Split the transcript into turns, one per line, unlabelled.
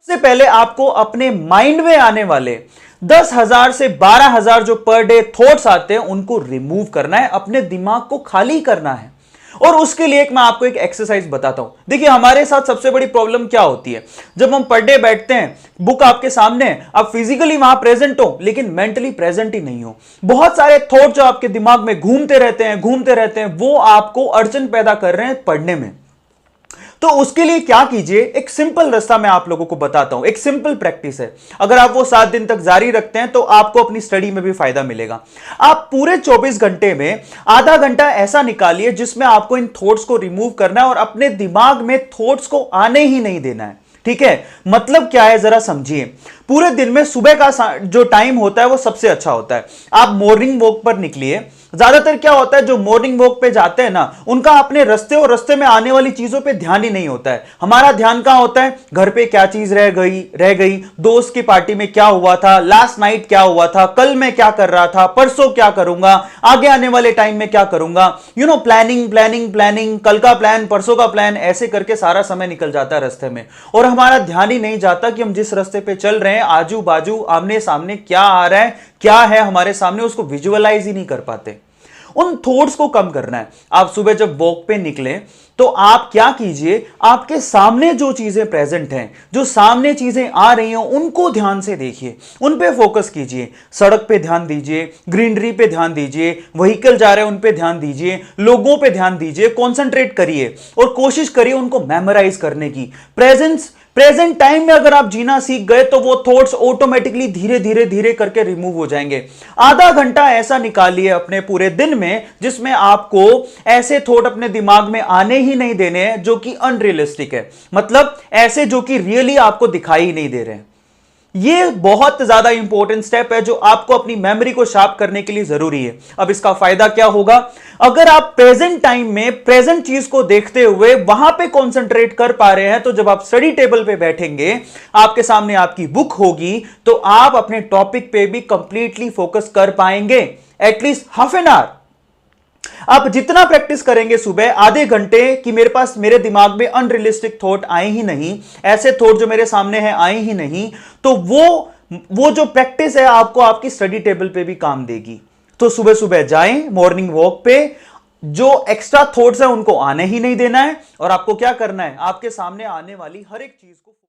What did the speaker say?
सबसे पहले आपको अपने माइंड में आने वाले 10,000 से 12,000 जो पर डे थॉट्स आते हैं उनको रिमूव करना है, अपने दिमाग को खाली करना है। और उसके लिए मैं आपको एक एक्सरसाइज बताता हूं। देखिए हमारे साथ सबसे बड़ी प्रॉब्लम क्या होती है, जब हम पर डे बैठते हैं, बुक आपके सामने है, आप फिजिकली वहां प्रेजेंट हो लेकिन मेंटली प्रेजेंट ही नहीं हो। बहुत सारे थॉट जो आपके दिमाग में घूमते रहते हैं, वो आपको अड़चन पैदा कर रहे हैं पढ़ने में। तो उसके लिए क्या कीजिए, एक सिंपल रास्ता मैं आप लोगों को बताता हूं, एक सिंपल प्रैक्टिस है। अगर आप वो 7 दिन तक जारी रखते हैं तो आपको अपनी स्टडी में भी फायदा मिलेगा। आप पूरे 24 घंटे में आधा घंटा ऐसा निकालिए जिसमें आपको इन थॉट्स को रिमूव करना है और अपने दिमाग में थॉट्स को आने ही नहीं देना है। ठीक है, मतलब क्या है जरा समझिए। पूरे दिन में सुबह का जो टाइम होता है वो सबसे अच्छा होता है। आप मॉर्निंग वॉक पर निकलिए। ज्यादातर क्या होता है, जो मॉर्निंग वॉक पे जाते हैं ना, उनका अपने रास्ते और रास्ते में आने वाली चीजों पे ध्यान ही नहीं होता है। हमारा ध्यान कहां होता है, घर पे क्या चीज रह गई, दोस्त की पार्टी में क्या हुआ था, लास्ट नाइट क्या हुआ था, कल मैं क्या कर रहा था, परसों क्या करूंगा, आगे आने वाले टाइम में क्या करूंगा। प्लानिंग, कल का प्लान, परसों का प्लान, ऐसे करके सारा समय निकल जाता है रास्ते में और हमारा ध्यान ही नहीं जाता कि हम जिस रास्ते पे चल रहे हैं, आजू बाजू आमने सामने क्या आ रहा है, क्या है हमारे सामने, उसको विजुअलाइज ही नहीं कर पाते। उन थॉट्स को कम करना है। आप सुबह जब वॉक पे निकले तो आप क्या कीजिए, आपके सामने जो चीजें प्रेजेंट हैं, जो सामने चीजें आ रही हैं, उनको ध्यान से देखिए, उन पे फोकस कीजिए। सड़क पे ध्यान दीजिए, ग्रीनरी पे ध्यान दीजिए, व्हीकल जा रहे हैं उन पे ध्यान दीजिए, लोगों पे ध्यान दीजिए, कंसंट्रेट करिए और कोशिश करिए उनको मेमोराइज करने की। प्रेजेंट टाइम में अगर आप जीना सीख गए तो वो थॉट्स ऑटोमेटिकली धीरे करके रिमूव हो जाएंगे। आधा घंटा ऐसा निकालिए अपने पूरे दिन में जिसमें आपको ऐसे थॉट अपने दिमाग में आने ही नहीं देने हैं जो कि अनरियलिस्टिक है, मतलब ऐसे जो कि रियली आपको दिखाई नहीं दे रहे हैं। ये बहुत ज्यादा इंपॉर्टेंट स्टेप है जो आपको अपनी मेमोरी को शार्प करने के लिए जरूरी है। अब इसका फायदा क्या होगा, अगर आप प्रेजेंट टाइम में प्रेजेंट चीज को देखते हुए वहां पे कंसंट्रेट कर पा रहे हैं, तो जब आप स्टडी टेबल पे बैठेंगे, आपके सामने आपकी बुक होगी, तो आप अपने टॉपिक पे भी कंप्लीटली फोकस कर पाएंगे, एटलीस्ट हाफ एन आवर। आप जितना प्रैक्टिस करेंगे सुबह आधे घंटे कि मेरे पास, मेरे दिमाग में अनरियलिस्टिक थॉट आए ही नहीं, ऐसे थॉट जो मेरे सामने हैं आए ही नहीं, तो वो जो प्रैक्टिस है आपको आपकी स्टडी टेबल पे भी काम देगी। तो सुबह सुबह जाएं मॉर्निंग वॉक पे, जो एक्स्ट्रा थॉट्स है उनको आने ही नहीं देना है और आपको क्या करना है, आपके सामने आने वाली हर एक चीज को